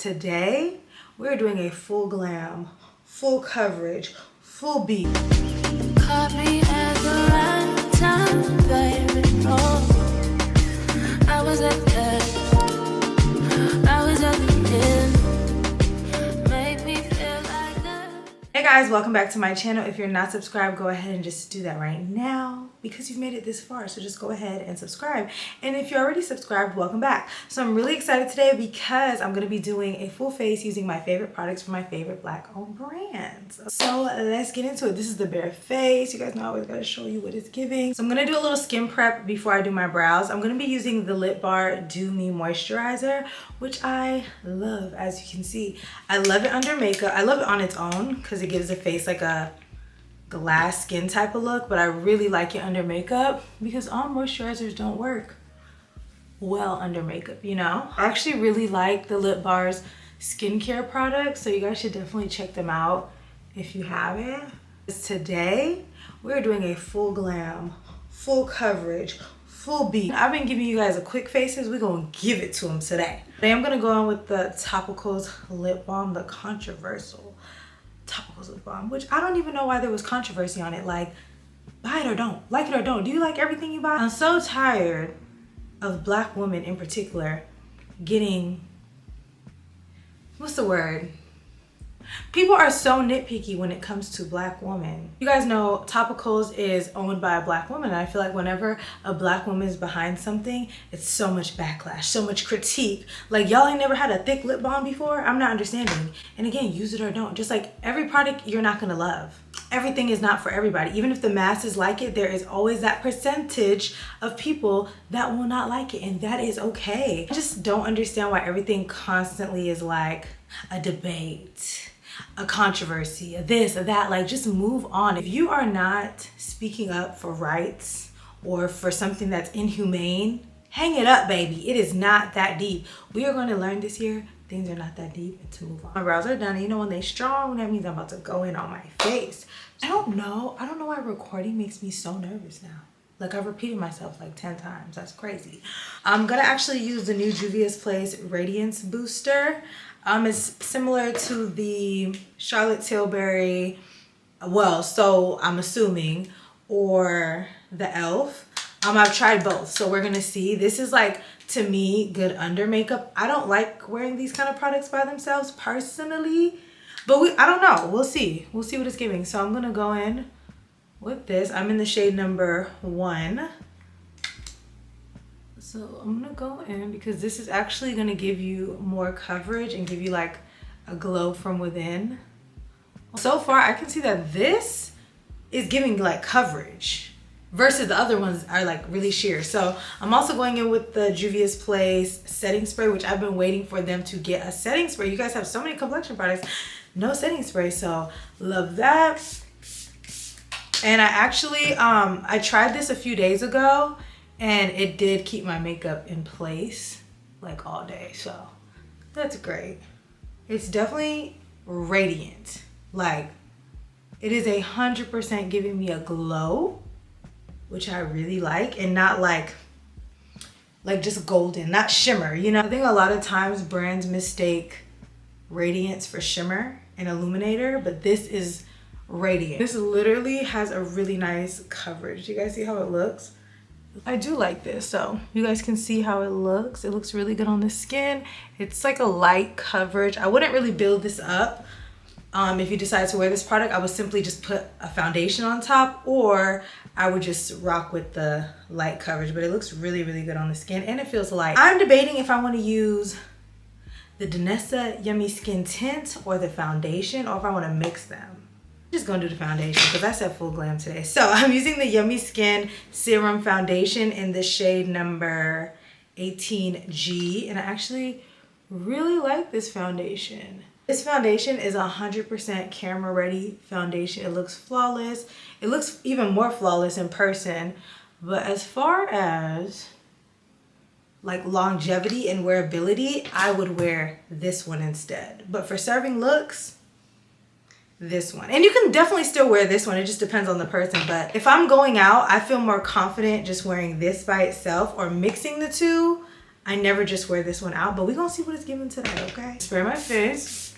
Today, we're doing a full glam, full coverage, full beat. Caught me at the right time, baby. Oh, I was at the end. Made me feel like that. Hey guys, welcome back to my channel. If you're not subscribed, go ahead and just do that right now because you've made it this far. So just go ahead and subscribe. And if you're already subscribed, welcome back. So I'm really excited today because I'm going to be doing a full face using my favorite products from my favorite Black-owned brands. So let's get into it. This is the bare face. You guys know I always got to show you what it's giving. So I'm going to do a little skin prep before I do my brows. I'm going to be using the Lip Bar Do Me Moisturizer, which I love, as you can see. I love it under makeup. I love it on its own because it gives the face like a glass skin type of look, but I really like it under makeup because all moisturizers don't work well under makeup, you know? I actually really like the Lip Bar's skincare products, so you guys should definitely check them out if you haven't. Today, we're doing a full glam, full coverage, full beat. I've been giving you guys a quick faces. We're gonna give it to them today. Today I'm gonna go on with the Topicals Lip Balm, the controversial Topicals lip balm, which I don't even know why there was controversy on it. Like, buy it or don't, like it or don't. Do you like everything you buy? I'm so tired of Black women in particular getting, what's the word? People are so nitpicky when it comes to Black women. You guys know Topicals is owned by a Black woman, and I feel like whenever a Black woman is behind something, it's so much backlash, so much critique. Like, y'all ain't never had a thick lip balm before? I'm not understanding. And again, use it or don't. Just like every product you're not gonna love. Everything is not for everybody. Even if the masses like it, there is always that percentage of people that will not like it, and that is okay. I just don't understand why everything constantly is like a debate, a controversy, a this, a that. Like, just move on. If you are not speaking up for rights or for something that's inhumane, hang it up, baby. It is not that deep. We are going to learn this year things are not that deep and to move on. My brows are done. You know, when they strong, that means I'm about to go in on my face. I don't know why recording makes me so nervous now. Like, I've repeated myself like 10 times. That's crazy. I'm gonna actually use the new Juvia's Place Radiance Booster. It's similar to the Charlotte Tilbury, well, so I'm assuming, or the e.l.f. I've tried both, so we're gonna see. This is like, to me, good under makeup. I don't like wearing these kind of products by themselves personally, but I don't know. We'll see. We'll see what it's giving. So I'm gonna go in with this. I'm in the shade number 1. So I'm gonna go in because this is actually gonna give you more coverage and give you like a glow from within. So far, I can see that this is giving like coverage versus the other ones are like really sheer. So I'm also going in with the Juvia's Place setting spray, which I've been waiting for them to get a setting spray. You guys have so many complexion products, no setting spray, so love that. And I actually, I tried this a few days ago and it did keep my makeup in place like all day, so that's great. It's definitely radiant. Like, it is 100% giving me a glow, which I really like, and not like just golden, not shimmer, you know? I think a lot of times brands mistake radiance for shimmer and illuminator, but this is radiant. This literally has a really nice coverage. You guys see how it looks? I do like this, so you guys can see how it looks. It looks really good on the skin. It's like a light coverage. I wouldn't really build this up. If you decide to wear this product, I would simply just put a foundation on top, or I would just rock with the light coverage, but it looks really, really good on the skin and it feels light. I'm debating if I want to use the DANESSA Yummy Skin Tint or the foundation, or if I want to mix them. I'm just gonna do the foundation because I said full glam today. So I'm using the Yummy Skin Serum Foundation in the shade number 18G, and I actually really like this foundation. This foundation is 100% camera ready foundation. It looks flawless. It looks even more flawless in person. But as far as like longevity and wearability, I would wear this one instead. But for serving looks, this one. And you can definitely still wear this one. It just depends on the person. But if I'm going out, I feel more confident just wearing this by itself or mixing the two. I never just wear this one out, but we're gonna see what it's giving today, okay? Spray my face.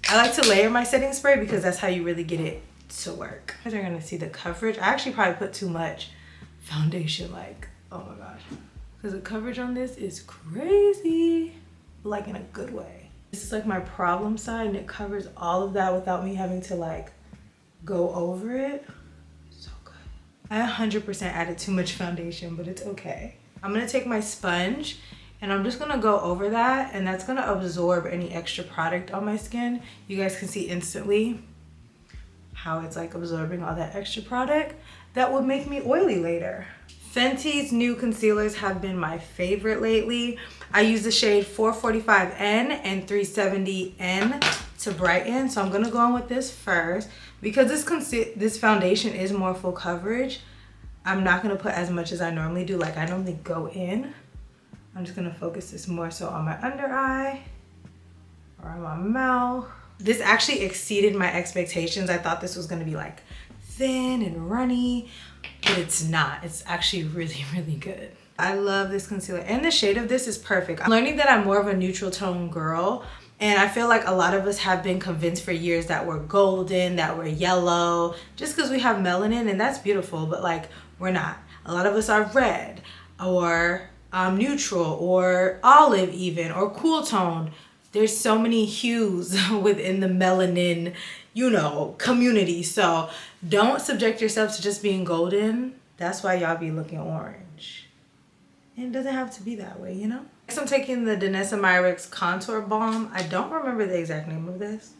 I like to layer my setting spray because that's how you really get it to work. You guys are gonna see the coverage. I actually probably put too much foundation, like, oh my gosh. Because the coverage on this is crazy, like in a good way. This is like my problem side and it covers all of that without me having to like go over it. So good. I 100% added too much foundation, but it's okay. I'm gonna take my sponge and I'm just gonna go over that, and that's gonna absorb any extra product on my skin. You guys can see instantly how it's like absorbing all that extra product that would make me oily later. Fenty's new concealers have been my favorite lately. I use the shade 445N and 370N to brighten. So I'm gonna go on with this first. Because this foundation is more full coverage, I'm not gonna put as much as I normally do. Like I normally go in. I'm just gonna focus this more so on my under eye or on my mouth. This actually exceeded my expectations. I thought this was gonna be like thin and runny, but it's not. It's actually really, really good. I love this concealer, and the shade of this is perfect. I'm learning that I'm more of a neutral tone girl, and I feel like a lot of us have been convinced for years that we're golden, that we're yellow, just because we have melanin, and that's beautiful, but like we're not. A lot of us are red or neutral or olive even, or cool tone. There's so many hues within the melanin, you know, community. So don't subject yourself to just being golden. That's why y'all be looking orange. And it doesn't have to be that way, you know? Next I'm taking the DANESSA MYRICKS Contour Balm. I don't remember the exact name of this,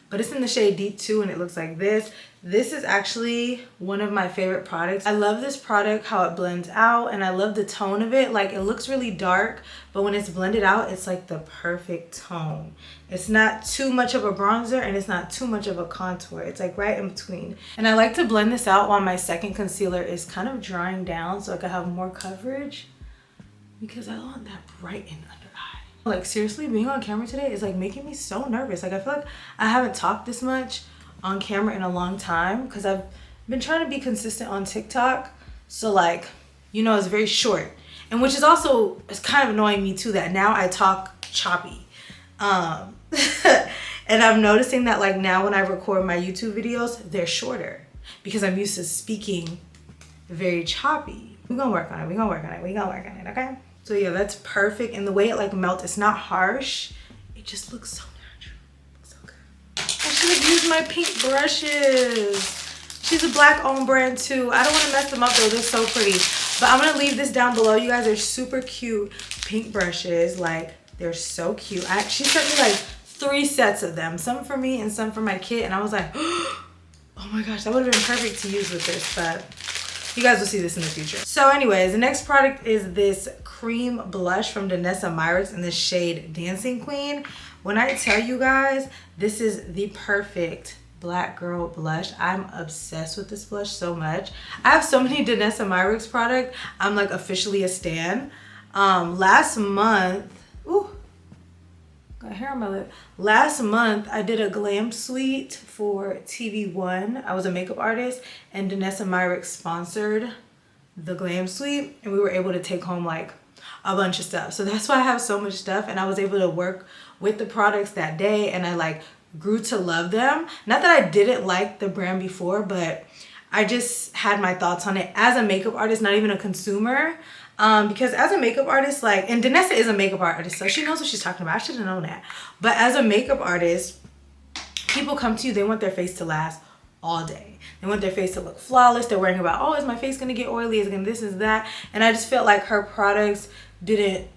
but it's in the shade Deep 2 and it looks like this. This is actually one of my favorite products. I love this product, how it blends out, and I love the tone of it. Like it looks really dark, but when it's blended out, it's like the perfect tone. It's not too much of a bronzer and it's not too much of a contour. It's like right in between. And I like to blend this out while my second concealer is kind of drying down so I can have more coverage, because I want that brightened under eye. Like seriously, being on camera today is like making me so nervous. Like I feel like I haven't talked this much on camera in a long time because I've been trying to be consistent on TikTok. So like, you know, it's very short, and which is also, it's kind of annoying me too that now I talk choppy. And I'm noticing that like now when I record my YouTube videos, they're shorter because I'm used to speaking very choppy. We're gonna work on it, we're gonna work on it, we're gonna work on it, okay? So yeah, that's perfect. And the way it like melts, it's not harsh. It just looks so natural. Looks so good. I should have used my pink brushes. She's a black owned brand too. I don't want to mess them up though, they're so pretty. But I'm gonna leave this down below. You guys are super cute pink brushes. Like they're so cute. She sent me like 3 sets of them. Some for me and some for my kid. And I was like, oh my gosh, that would have been perfect to use with this, but you guys will see this in the future. So anyways, the next product is this cream blush from DANESSA MYRICKS in the shade Dancing Queen. When I tell you guys, this is the perfect black girl blush. I'm obsessed with this blush so much. I have so many DANESSA MYRICKS products. I'm like officially a stan. Last month, ooh, got hair on my lip. Last month, I did a glam suite for TV1. I was a makeup artist, and DANESSA MYRICKS sponsored the glam suite, and we were able to take home like a bunch of stuff. So that's why I have so much stuff, and I was able to work with the products that day, and I like grew to love them. Not that I didn't like the brand before, but I just had my thoughts on it as a makeup artist, not even a consumer. Because as a makeup artist, like, and DANESSA is a makeup artist, so she knows what she's talking about. I should have known that. But as a makeup artist, people come to you, they want their face to last all day. They want their face to look flawless. They're worrying about, oh, is my face gonna get oily? Is it gonna this, is that? And I just felt like her products didn't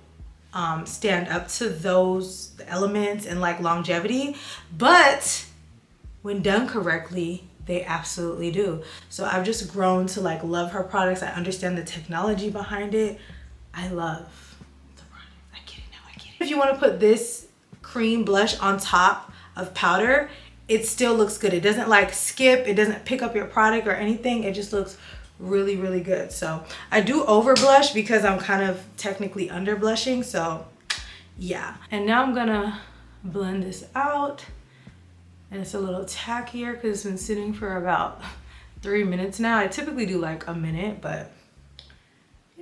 stand up to those elements and like longevity. But when done correctly, they absolutely do. So I've just grown to like love her products. I understand the technology behind it. I love the product. I get it now, I get it. If you want to put this cream blush on top of powder, it still looks good. It doesn't like skip, it doesn't pick up your product or anything. It just looks really, really good. So I do over blush because I'm kind of technically under blushing. So yeah. And now I'm gonna blend this out. And it's a little tackier because it's been sitting for about 3 minutes now. I typically do like a minute, but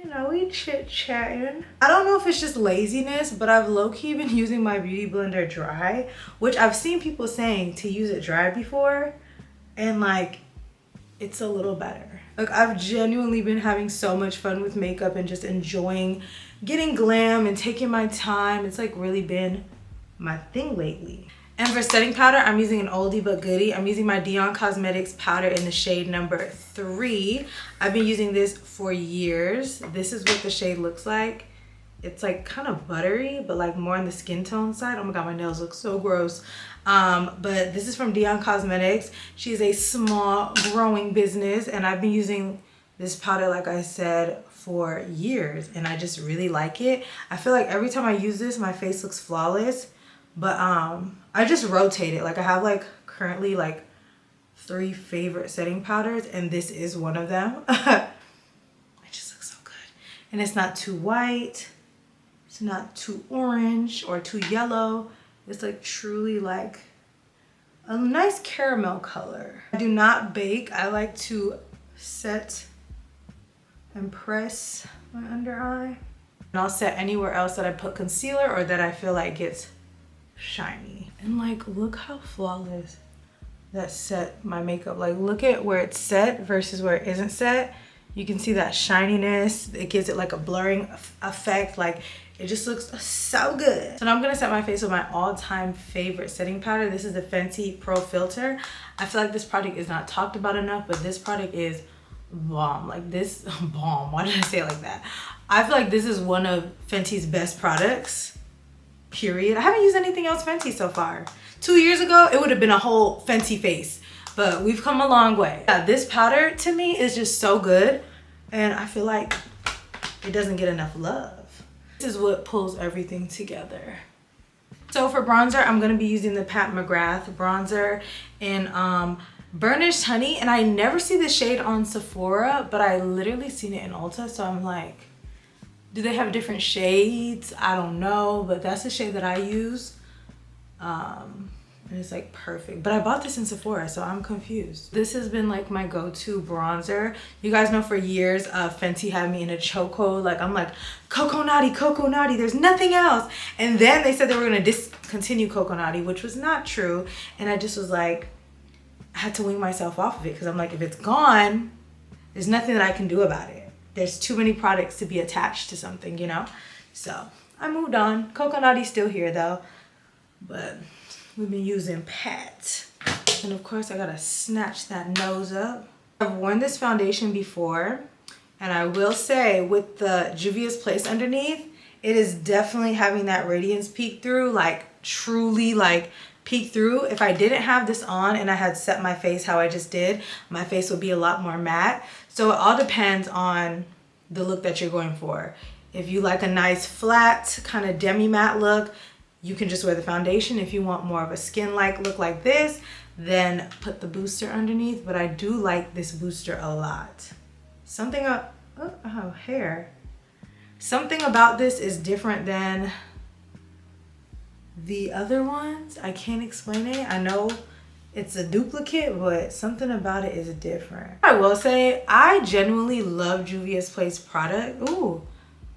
you know, we chit-chatting. I don't know if it's just laziness, but I've low-key been using my beauty blender dry, which I've seen people saying to use it dry before, and like, it's a little better. Like, I've genuinely been having so much fun with makeup and just enjoying getting glam and taking my time. It's like really been my thing lately. And for setting powder, I'm using an oldie but goodie. I'm using my Dion Cosmetics powder in the shade number 3. I've been using this for years. This is what the shade looks like. It's like kind of buttery, but like more on the skin tone side. Oh my god, my nails look so gross. But this is from Dion Cosmetics. She's a small growing business, and I've been using this powder, like I said, for years, and I just really like it. I feel like every time I use this, my face looks flawless. But I just rotate it. Like, I have like currently like 3 favorite setting powders, and this is one of them. It just looks so good. And it's not too white. It's not too orange or too yellow. It's like truly like a nice caramel color. I do not bake. I like to set and press my under eye. And I'll set anywhere else that I put concealer or that I feel like gets shiny. And like, look how flawless that set my makeup. Like, look at where it's set versus where it isn't set. You can see that shininess. It gives it like a blurring effect. Like, it just looks so good. So now I'm gonna set my face with my all-time favorite setting powder. This is the Fenty Pro Filter. I feel like this product is not talked about enough, but this product is bomb. Like, this bomb, why did I say it like that? I feel like this is one of Fenty's best products, period. I haven't used anything else Fenty so far. 2 years ago, it would have been a whole Fenty face, but we've come a long way. Yeah, this powder to me is just so good, and I feel like it doesn't get enough love. This is what pulls everything together. So for bronzer, I'm gonna be using the Pat McGrath bronzer in Burnished Honey, and I never see this shade on Sephora, but I literally seen it in Ulta, so I'm like, do they have different shades? I don't know, but that's the shade that I use. And it's like perfect. But I bought this in Sephora, so I'm confused. This has been like my go-to bronzer. You guys know for years, Fenty had me in a chokehold. Like, I'm like, Coco Naughty, there's nothing else. And then they said they were gonna discontinue Coco Naughty, which was not true. And I just was like, I had to wing myself off of it, because I'm like, if it's gone, there's nothing that I can do about it. There's too many products to be attached to something, you know? So I moved on. Coco Naughty's still here though, but we've been using Pat. And of course I gotta snatch that nose up. I've worn this foundation before, and I will say with the Juvia's Place underneath, it is definitely having that radiance peek through, like truly like peek through. If I didn't have this on and I had set my face how I just did, my face would be a lot more matte. So it all depends on the look that you're going for. If you like a nice flat kind of demi matte look, you can just wear the foundation. If you want more of a skin-like look like this, then put the booster underneath. But I do like this booster a lot. Something hair. Something about this is different than the other ones. I can't explain it. I know it's a duplicate, but something about it is different. I will say, I genuinely love Juvia's Place product. Ooh,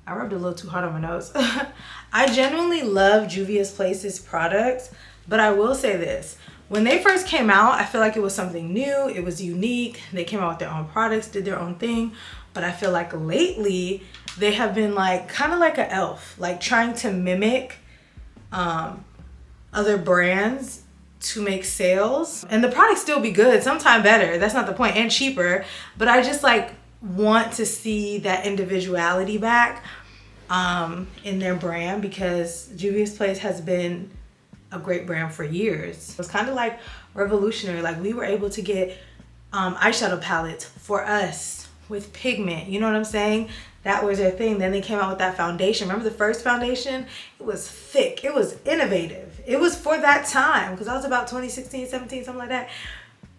I rubbed a little too hard on my nose. I genuinely love Juvia's Place's products, but I will say this. When they first came out, I feel like it was something new. It was unique. They came out with their own products, did their own thing. But I feel like lately, they have been like, kind of like an elf, like trying to mimic other brands to make sales, and the products still be good, sometimes better, that's not the point, and cheaper, but I just like want to see that individuality back in their brand, because Juvia's Place has been a great brand for years. It was kind of like revolutionary. Like, we were able to get eyeshadow palettes for us with pigment, you know what I'm saying? That was their thing. Then they came out with that foundation. Remember the first foundation? It was thick. It was innovative. It was for that time, because I was about 2016, 17, something like that.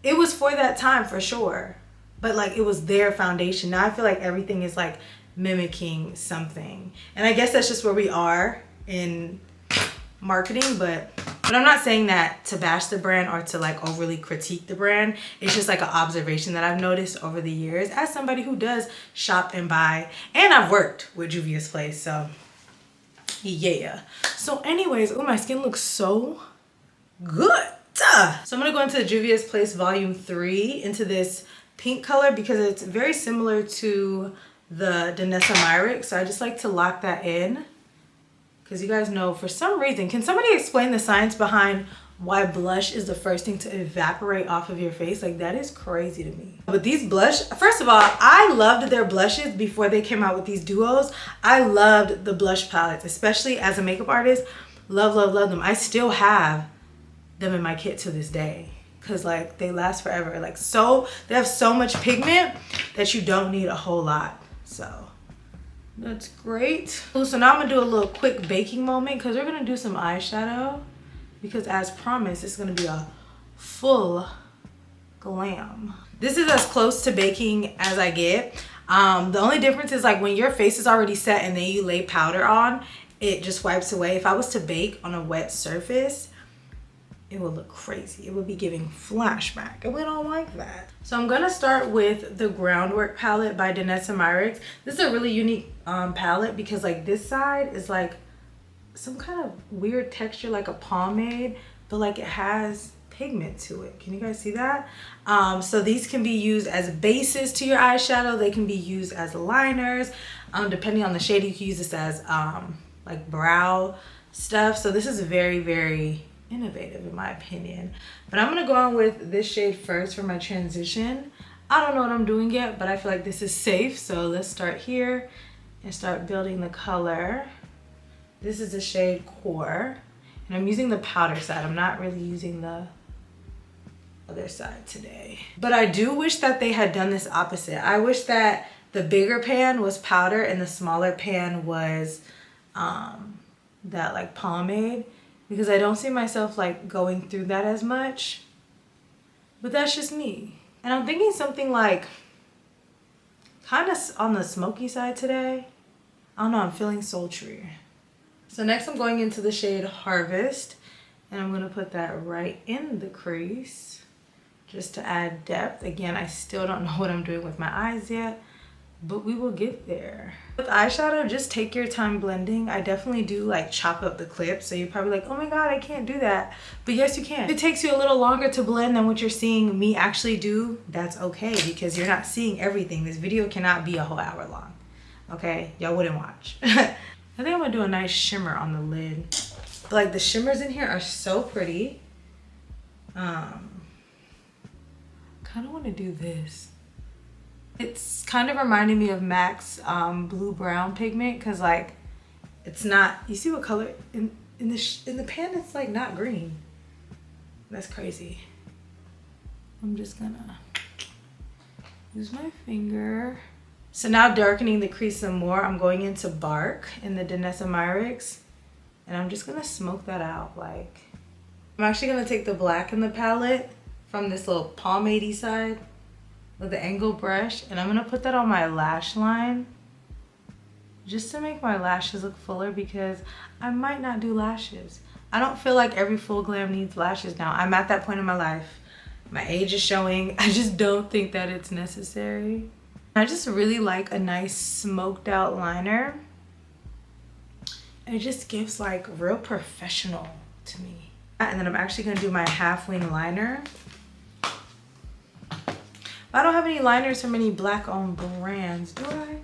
It was for that time for sure. But like, it was their foundation. Now I feel like everything is like mimicking something. And I guess that's just where we are in marketing, but But I'm not saying that to bash the brand or to like overly critique the brand. It's just like an observation that I've noticed over the years as somebody who does shop and buy. And I've worked with Juvia's Place, so yeah. So anyways, oh, my skin looks so good. So I'm gonna go into the Juvia's Place Volume 3 into this pink color because it's very similar to the DANESSA MYRICKS. So I just like to lock that in because you guys know, for some reason, can somebody explain the science behind why blush is the first thing to evaporate off of your face? Like, that is crazy to me. But these blush, first of all, I loved their blushes before they came out with these duos. I loved the blush palettes, especially as a makeup artist. Love, love, love them. I still have them in my kit to this day because like they last forever. Like, so they have so much pigment that you don't need a whole lot. So that's great. So now I'm gonna do a little quick baking moment because we're gonna do some eyeshadow because as promised, it's gonna be a full glam. This is as close to baking as I get. The only difference is like when your face is already set and then you lay powder on, it just wipes away. If I was to bake on a wet surface, it would look crazy. It would be giving flashback, and we don't like that. So I'm gonna start with the Groundwork palette by DANESSA MYRICKS. This is a really unique palette because like this side is like some kind of weird texture, like a pomade, but like it has pigment to it. Can you guys see that? So these can be used as bases to your eyeshadow. They can be used as liners. Depending on the shade, you can use this as like brow stuff. So this is very, very innovative in my opinion. But I'm gonna go on with this shade first for my transition. I don't know what I'm doing yet, but I feel like this is safe. So let's start here and start building the color. This is the shade Core, and I'm using the powder side. I'm not really using the other side today. But I do wish that they had done this opposite. I wish that the bigger pan was powder and the smaller pan was that like pomade, because I don't see myself like going through that as much. But that's just me. And I'm thinking something like kind of on the smoky side today. I don't know, I'm feeling sultry. So next I'm going into the shade Harvest, and I'm gonna put that right in the crease just to add depth. Again, I still don't know what I'm doing with my eyes yet, but we will get there. With eyeshadow, just take your time blending. I definitely do like chop up the clips, so you're probably like, oh my god, I can't do that. But yes, you can. If it takes you a little longer to blend than what you're seeing me actually do, that's okay, because you're not seeing everything. This video cannot be a whole hour long, okay? Y'all wouldn't watch. I think I'm gonna do a nice shimmer on the lid. But like the shimmers in here are so pretty. Kind of want to do this. It's kind of reminding me of MAC's blue brown pigment, because like it's not, you see what color in the pan, it's like not green. That's crazy. I'm just gonna use my finger. So now darkening the crease some more, I'm going into Bark in the DANESSA MYRICKS, and I'm just gonna smoke that out. Like, I'm actually gonna take the black in the palette from this little pomade-y side with the angle brush, and I'm gonna put that on my lash line just to make my lashes look fuller, because I might not do lashes. I don't feel like every full glam needs lashes now. I'm at that point in my life. My age is showing. I just don't think that it's necessary. I just really like a nice smoked out liner. It just gives like real professional to me. And then I'm actually gonna do my half wing liner. I don't have any liners from any black owned brands, do I?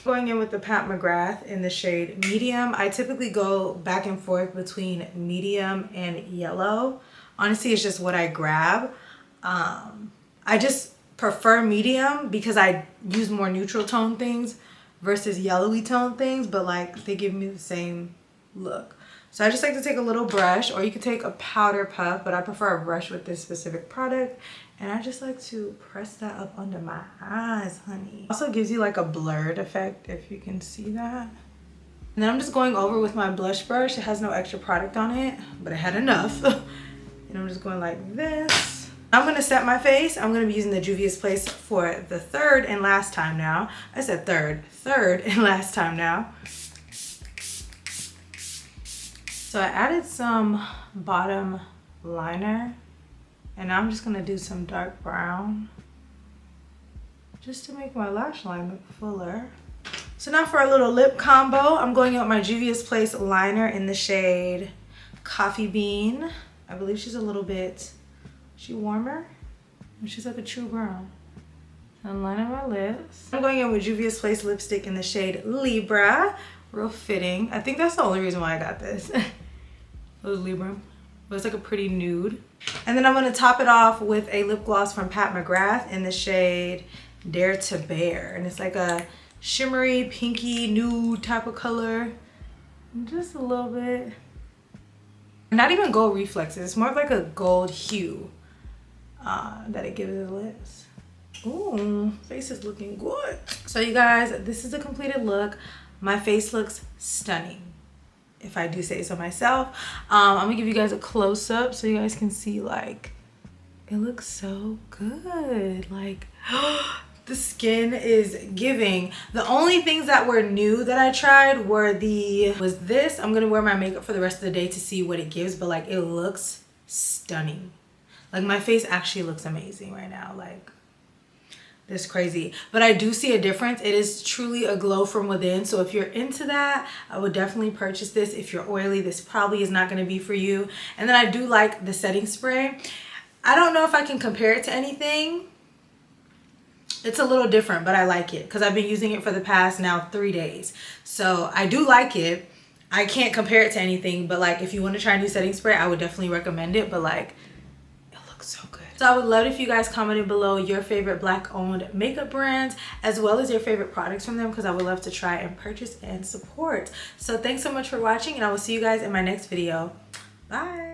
Going in with the Pat McGrath in the shade Medium. I typically go back and forth between medium and yellow. Honestly, it's just what I grab. I just prefer medium because I use more neutral tone things versus yellowy tone things, but like they give me the same look. So I just like to take a little brush, or you could take a powder puff, but I prefer a brush with this specific product. And I just like to press that up under my eyes, honey. Also gives you like a blurred effect, if you can see that. And then I'm just going over with my blush brush. It has no extra product on it, but it had enough. And I'm just going like this. I'm gonna set my face. I'm gonna be using the Juvia's Place for the third and last time now. I said third and last time now. So I added some bottom liner, and now I'm just gonna do some dark brown just to make my lash line look fuller. So now for a little lip combo, I'm going in with my Juvia's Place liner in the shade Coffee Bean. I believe she's a little bit, she warmer? She's like a true brown. I'm lining my lips. I'm going in with Juvia's Place lipstick in the shade Libra. Real fitting. I think that's the only reason why I got this. It was Libra. But it's like a pretty nude. And then I'm gonna top it off with a lip gloss from Pat McGrath in the shade Dare to Bear. And it's like a shimmery, pinky, nude type of color. Just a little bit. Not even gold reflexes. It's more of like a gold hue that it gives the lips. Ooh, face is looking good. So you guys, this is the completed look. My face looks stunning, if I do say so myself. I'm gonna give you guys a close-up so you guys can see, like, it looks so good. Like, the skin is giving. The only things that were new that I tried were was this. I'm gonna wear my makeup for the rest of the day to see what it gives, but like, it looks stunning. Like, my face actually looks amazing right now. Like, it's crazy. But I do see a difference. It is truly a glow from within. So if you're into that, I would definitely purchase this. If you're oily, this probably is not going to be for you. And then I do like the setting spray. I don't know if I can compare it to anything. It's a little different, but I like it because I've been using it for the past now 3 days. So I do like it. I can't compare it to anything, but like, if you want to try a new setting spray, I would definitely recommend it. But like, it looks so good. So I would love if you guys commented below your favorite Black owned makeup brands, as well as your favorite products from them, because I would love to try and purchase and support. So thanks so much for watching, and I will see you guys in my next video. Bye.